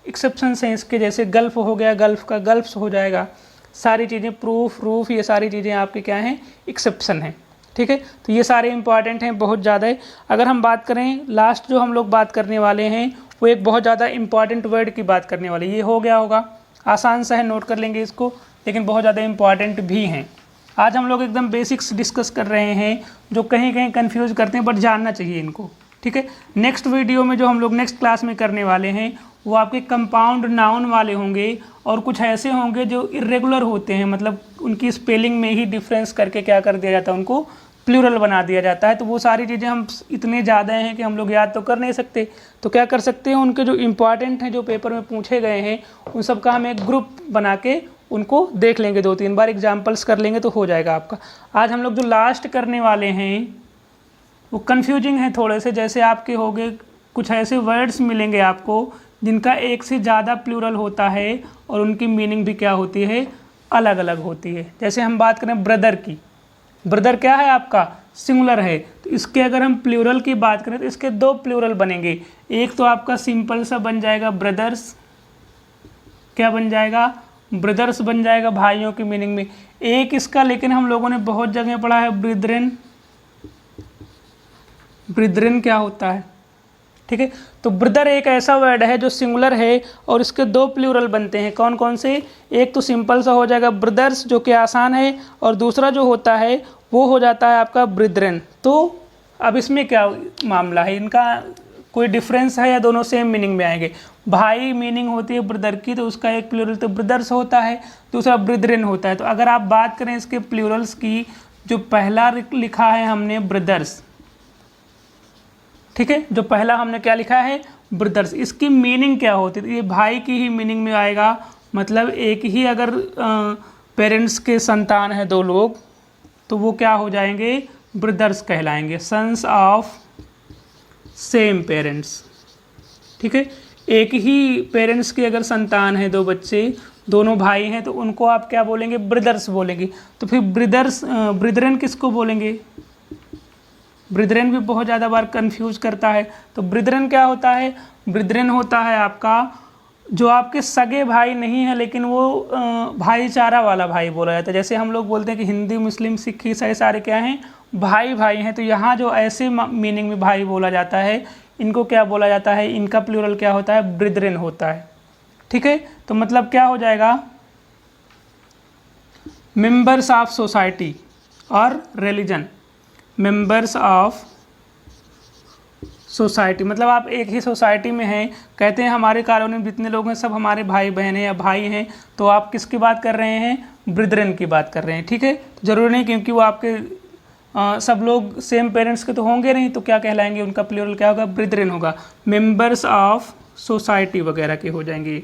एक्सेप्शंस हैं इसके। जैसे गल्फ हो गया, गल्फ का गल्फ्स हो जाएगा। सारी चीज़ें प्रूफ, रूफ, ये सारी चीज़ें आपके क्या हैं, एक्सेप्शन हैं। ठीक है, तो ये सारे इंपॉर्टेंट हैं, बहुत ज़्यादा है। अगर हम बात करें लास्ट जो हम लोग बात करने वाले हैं वो एक बहुत ज़्यादा इंपॉर्टेंट वर्ड की बात करने वाले, ये हो गया होगा, आसान सा है, नोट कर लेंगे इसको, लेकिन बहुत ज़्यादा इंपॉर्टेंट भी हैं। आज हम लोग एकदम बेसिक्स डिस्कस कर रहे हैं जो कहीं कहीं कंफ्यूज करते हैं, बट जानना चाहिए इनको। ठीक है, नेक्स्ट वीडियो में जो हम लोग नेक्स्ट क्लास में करने वाले हैं वो आपके कंपाउंड नाउन वाले होंगे, और कुछ ऐसे होंगे जो इरेगुलर होते हैं, मतलब उनकी स्पेलिंग में ही डिफरेंस करके क्या कर दिया जाता है, उनको प्लूरल बना दिया जाता है। तो वो सारी चीज़ें हम इतने ज़्यादा हैं कि हम लोग याद तो कर नहीं सकते, तो क्या कर सकते हैं, उनके जो इम्पॉर्टेंट हैं जो पेपर में पूछे गए हैं उन सब का हम एक ग्रुप बना के उनको देख लेंगे, 2-3 बार एग्जाम्पल्स कर लेंगे तो हो जाएगा आपका। आज हम लोग जो लास्ट करने वाले हैं वो कन्फ्यूजिंग है थोड़े से, जैसे आपके हो गए कुछ ऐसे वर्ड्स मिलेंगे आपको जिनका एक से ज़्यादा प्लूरल होता है और उनकी मीनिंग भी क्या होती है, अलग अलग होती है। जैसे हम बात करें ब्रदर की, ब्रदर क्या है आपका, सिंगुलर है, तो इसके अगर हम प्लूरल की बात करें तो इसके 2 प्लूरल बनेंगे। एक तो आपका सिंपल सा बन जाएगा ब्रदर्स, क्या बन जाएगा, ब्रदर्स बन जाएगा भाइयों की मीनिंग में। एक इसका लेकिन हम लोगों ने बहुत जगह पढ़ा है ब्रिदरेन, ब्रिदरेन क्या होता है, ठीक है। तो ब्रदर एक ऐसा वर्ड है जो सिंगुलर है और इसके दो प्लूरल बनते हैं। कौन कौन से? एक तो सिंपल सा हो जाएगा ब्रदर्स जो कि आसान है, और दूसरा जो होता है वो हो जाता है आपका ब्रिदरन। तो अब इसमें क्या मामला है, इनका कोई डिफरेंस है या दोनों सेम मीनिंग में आएंगे? भाई मीनिंग होती है ब्रदर की, तो उसका एक प्लूरल तो ब्रदर्स होता है, दूसरा ब्रिदरन होता है। तो अगर आप बात करें इसके प्लूरल्स की, जो पहला लिखा है हमने ब्रदर्स, ठीक है, जो पहला हमने क्या लिखा है ब्रदर्स, इसकी मीनिंग क्या होती है? ये भाई की ही मीनिंग में आएगा। मतलब एक ही अगर पेरेंट्स के संतान है दो लोग, तो वो क्या हो जाएंगे? ब्रदर्स कहलाएंगे, सन्स ऑफ सेम पेरेंट्स। ठीक है, एक ही पेरेंट्स की अगर संतान है, दो बच्चे, दोनों भाई हैं, तो उनको आप क्या बोलेंगे? ब्रदर्स बोलेंगे। तो फिर ब्रिदरन किसको बोलेंगे? ब्रिदरन भी बहुत ज़्यादा बार कंफ्यूज करता है। तो ब्रिदरन क्या होता है? ब्रिदरन होता है आपका जो आपके सगे भाई नहीं है, लेकिन वो भाईचारा वाला भाई बोला जाता है। जैसे हम लोग बोलते हैं कि हिंदू, मुस्लिम, सिख, ईसाई सारे क्या हैं? भाई भाई हैं। तो यहाँ जो ऐसे मीनिंग में भाई बोला जाता है, इनको क्या बोला जाता है? इनका प्लूरल क्या होता है? ब्रिदरन होता है। ठीक है, तो मतलब क्या हो जाएगा? मेंबर्स ऑफ सोसाइटी और रिलीजन। मेंबर्स ऑफ सोसाइटी मतलब आप एक ही सोसाइटी में हैं, कहते हैं हमारे कॉलोनी में जितने लोग हैं सब हमारे भाई बहन हैं या भाई हैं, तो आप किसकी बात कर रहे हैं? ब्रिदरन की बात कर रहे हैं। ठीक है, जरूरी नहीं क्योंकि वो आपके सब लोग सेम पेरेंट्स के तो होंगे नहीं, तो क्या कहलाएंगे? उनका प्लूरल क्या होगा? ब्रिदरन होगा। मेंबर्स ऑफ सोसाइटी वगैरह के हो जाएंगे।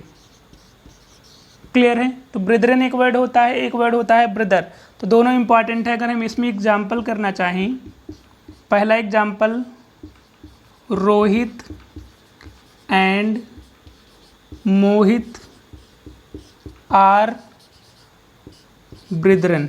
क्लियर है? तो ब्रिदरन एक वर्ड होता है, एक वर्ड होता है ब्रदर। तो दोनों इंपॉर्टेंट है। अगर हम इसमें एग्जाम्पल करना चाहें, पहला example, Rohit and Mohit are brethren.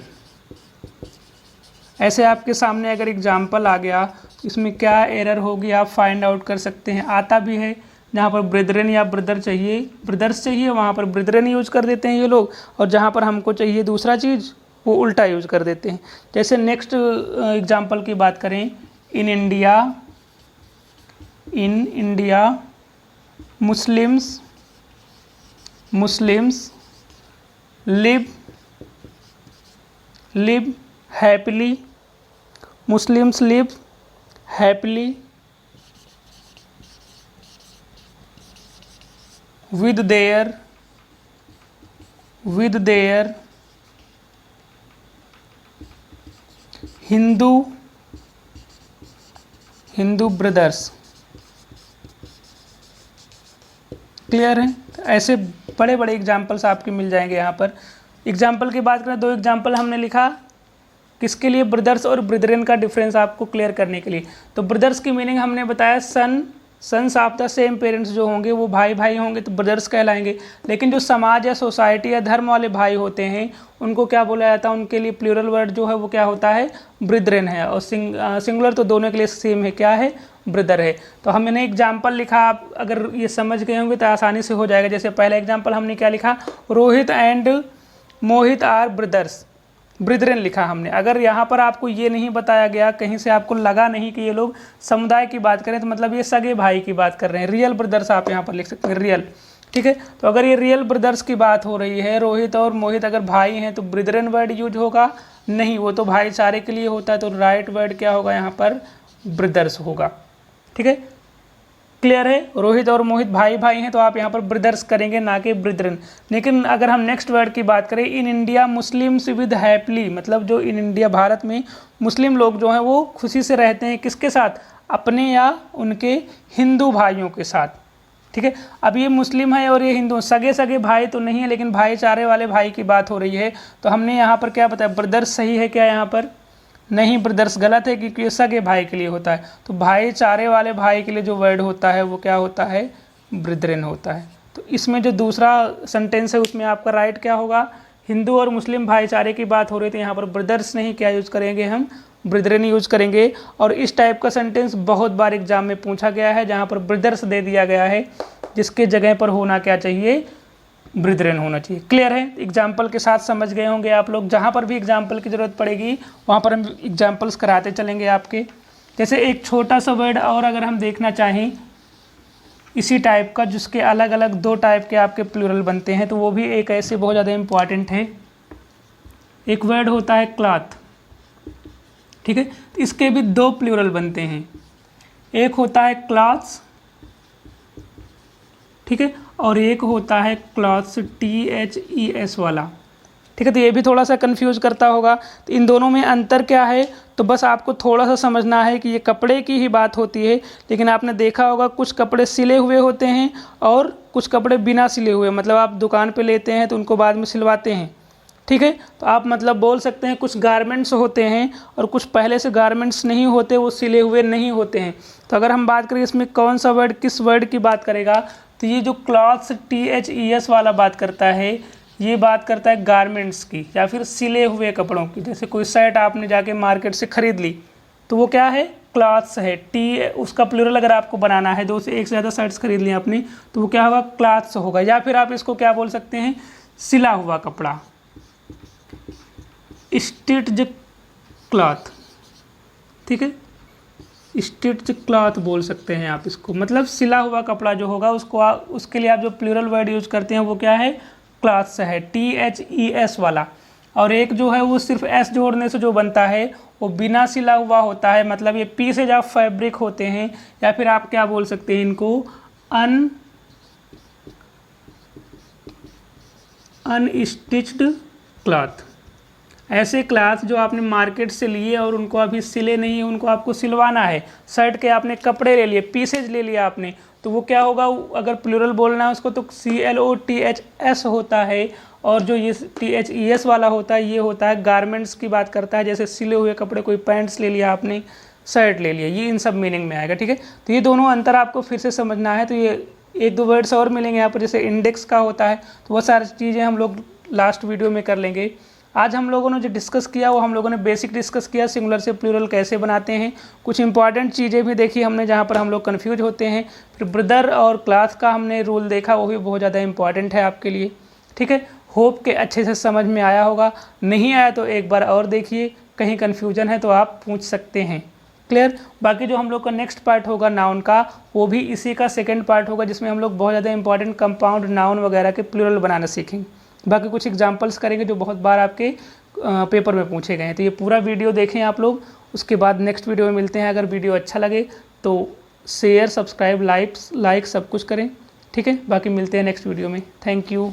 ऐसे आपके सामने अगर एग्जाम्पल आ गया, इसमें क्या एरर होगी आप फाइंड आउट कर सकते हैं। आता भी है जहाँ पर ब्रिदरन या ब्रदर चाहिए, ब्रदर्स चाहिए, वहाँ पर ब्रिदरन यूज कर देते हैं ये लोग, और जहाँ पर हमको चाहिए दूसरा चीज़ वो उल्टा यूज कर देते हैं। जैसे नेक्स्ट एग्जाम्पल की बात करें, in India Muslims live happily, Muslims live happily with their Hindu brothers. Clear है? ऐसे बड़े बड़े एग्जाम्पल्स आपके मिल जाएंगे। यहाँ पर एग्जाम्पल की बात करें, दो एग्जाम्पल हमने लिखा किसके लिए? ब्रदर्स और ब्रिदरन का डिफरेंस आपको क्लियर करने के लिए। तो ब्रदर्स की मीनिंग हमने बताया, sons of the same parents जो होंगे वो भाई भाई होंगे तो ब्रदर्स कहलाएंगे। लेकिन जो समाज या सोसाइटी या धर्म वाले भाई होते हैं उनको क्या बोला जाता है? उनके लिए प्लूरल वर्ड जो है वो क्या होता है? ब्रिदरन है। और सिंगुलर तो दोनों के लिए सेम है, क्या है? ब्रदर है। तो हमने एग्जाम्पल लिखा, आप अगर ये समझ गए होंगे तो आसानी से हो जाएगा। जैसे पहला एग्जाम्पल हमने क्या लिखा? Rohit and Mohit are brothers, brethren लिखा हमने। अगर यहाँ पर आपको ये नहीं बताया गया, कहीं से आपको लगा नहीं कि ये लोग समुदाय की बात करें, तो मतलब ये सगे भाई की बात कर रहे हैं। रियल ब्रदर्स आप यहाँ पर लिख सकते हैं, रियल। ठीक है, तो अगर ये रियल ब्रदर्स की बात हो रही है, रोहित और मोहित अगर भाई हैं, तो ब्रिदरन वर्ड यूज होगा नहीं, वो तो भाईचारे के लिए होता है। तो राइट वर्ड क्या होगा यहाँ पर? ब्रदर्स होगा। ठीक है, क्लियर है? रोहित और मोहित भाई भाई हैं, तो आप यहाँ पर ब्रदर्स करेंगे, ना कि ब्रिदरन। लेकिन अगर हम नेक्स्ट वर्ड की बात करें, in India Muslims with happily, मतलब जो इन इंडिया भारत में मुस्लिम लोग जो हैं वो खुशी से रहते हैं, किसके साथ? अपने या उनके हिंदू भाइयों के साथ। ठीक है, अब ये मुस्लिम है और ये हिंदू, सगे सगे भाई तो नहीं है, लेकिन भाईचारे वाले भाई की बात हो रही है। तो हमने यहाँ पर क्या बताया? ब्रदर्स सही है क्या यहाँ पर? नहीं, ब्रदर्स गलत है, क्योंकि ये सगे भाई के लिए होता है। तो भाईचारे वाले भाई के लिए जो वर्ड होता है वो क्या होता है? ब्रिदरन होता है। तो इसमें जो दूसरा सेंटेंस है उसमें आपका राइट क्या होगा? हिंदू और मुस्लिम भाईचारे की बात हो रही थी, यहाँ पर ब्रदर्स नहीं, क्या यूज करेंगे हम? ब्रिदरन यूज करेंगे। और इस टाइप का सेंटेंस बहुत बार एग्जाम में पूछा गया है, जहाँ पर ब्रदर्स दे दिया गया है, जिसके जगह पर होना क्या चाहिए? ब्रिदरन होना चाहिए। क्लियर है? एग्जाम्पल के साथ समझ गए होंगे आप लोग। जहाँ पर भी एग्जाम्पल की ज़रूरत पड़ेगी वहाँ पर हम एग्जाम्पल्स कराते चलेंगे आपके। जैसे एक छोटा सा वर्ड और अगर हम देखना चाहें, इसी टाइप का जिसके अलग अलग 2 टाइप के आपके प्लूरल बनते हैं, तो वो भी एक ऐसे बहुत ज़्यादा इम्पॉर्टेंट है। एक वर्ड होता है क्लॉथ, ठीक है, तो इसके भी 2 प्लूरल बनते हैं, एक होता है क्लॉथ्स, ठीक है, और एक होता है क्लॉथ्स THES वाला, ठीक है। तो ये भी थोड़ा सा कंफ्यूज करता होगा। तो इन दोनों में अंतर क्या है, तो बस आपको थोड़ा सा समझना है कि ये कपड़े की ही बात होती है, लेकिन आपने देखा होगा कुछ कपड़े सिले हुए होते हैं और कुछ कपड़े बिना सिले हुए, मतलब आप दुकान पे लेते हैं तो उनको बाद में सिलवाते हैं, ठीक है। तो आप मतलब बोल सकते हैं कुछ गारमेंट्स होते हैं और कुछ पहले से गारमेंट्स नहीं होते, वो सिले हुए नहीं होते हैं। तो अगर हम बात करें इसमें कौन सा वर्ड किस वर्ड की बात करेगा, तो ये जो क्लॉथ्स THES वाला बात करता है, ये बात करता है गारमेंट्स की या फिर सिले हुए कपड़ों की। जैसे कोई शर्ट आपने जाके मार्केट से ख़रीद ली तो वो क्या है, क्लॉथ्स है। उसका प्लूरल अगर आपको बनाना है, 2 से 1 से ज़्यादा शर्ट्स खरीद ली आपने, तो वो क्या होगा, क्लॉथ्स होगा। या फिर आप इसको क्या बोल सकते हैं, सिला हुआ कपड़ा, स्टिच्ड क्लॉथ, ठीक है, स्टिच्ड क्लॉथ बोल सकते हैं आप इसको, मतलब सिला हुआ कपड़ा जो होगा उसको उसके लिए आप जो प्लूरल वर्ड यूज करते हैं वो क्या है, क्लॉथ्स है, THES वाला। और एक जो है वो सिर्फ S जोड़ने से जो बनता है वो बिना सिला हुआ होता है, मतलब ये पीसेज ऑफ फैब्रिक होते हैं, या फिर आप क्या बोल सकते हैं इनको, अनस्टिच्ड क्लॉथ। ऐसे क्लॉथ जो आपने मार्केट से लिए और उनको अभी सिले नहीं है, उनको आपको सिलवाना है। शर्ट के आपने कपड़े ले लिए, पीसेज ले लिया आपने, तो वो क्या होगा, अगर प्लूरल बोलना है उसको तो CLOTHS होता है। और जो ये THES वाला होता है ये होता है गारमेंट्स की बात करता है। जैसे सिले हुए कपड़े, कोई पैंट्स ले लिया आपने, शर्ट ले लिया, ये इन सब मीनिंग में आएगा, ठीक है। तो ये दोनों अंतर आपको फिर से समझना है। तो ये 1-2 वर्ड्स और मिलेंगे यहाँ पर, जैसे इंडेक्स का होता है, तो वो सारी चीज़ें हम लोग लास्ट वीडियो में कर लेंगे। आज हम लोगों ने जो डिस्कस किया वो हम लोगों ने बेसिक डिस्कस किया, सिंगुलर से प्लूरल कैसे बनाते हैं। कुछ इंपॉर्टेंट चीज़ें भी देखी हमने जहाँ पर हम लोग कन्फ्यूज होते हैं। फिर ब्रदर और क्लास का हमने रूल देखा, वो भी बहुत ज़्यादा इंपॉर्टेंट है आपके लिए, ठीक है। होप के अच्छे से समझ में आया होगा, नहीं आया तो एक बार और देखिए, कहीं कन्फ्यूजन है तो आप पूछ सकते हैं। क्लियर। बाकी जो हम लोग का नेक्स्ट पार्ट होगा नाउन का, वो भी इसी का सेकेंड पार्ट होगा, जिसमें हम लोग बहुत ज़्यादा इंपॉर्टेंट कंपाउंड नाउन वगैरह के प्लूरल बनाना सीखेंगे। बाकी कुछ एग्जांपल्स करेंगे जो बहुत बार आपके पेपर में पूछे गए हैं। तो ये पूरा वीडियो देखें आप लोग, उसके बाद नेक्स्ट वीडियो में मिलते हैं। अगर वीडियो अच्छा लगे तो शेयर, सब्सक्राइब, लाइक सब कुछ करें, ठीक है। बाकी मिलते हैं नेक्स्ट वीडियो में। Thank you.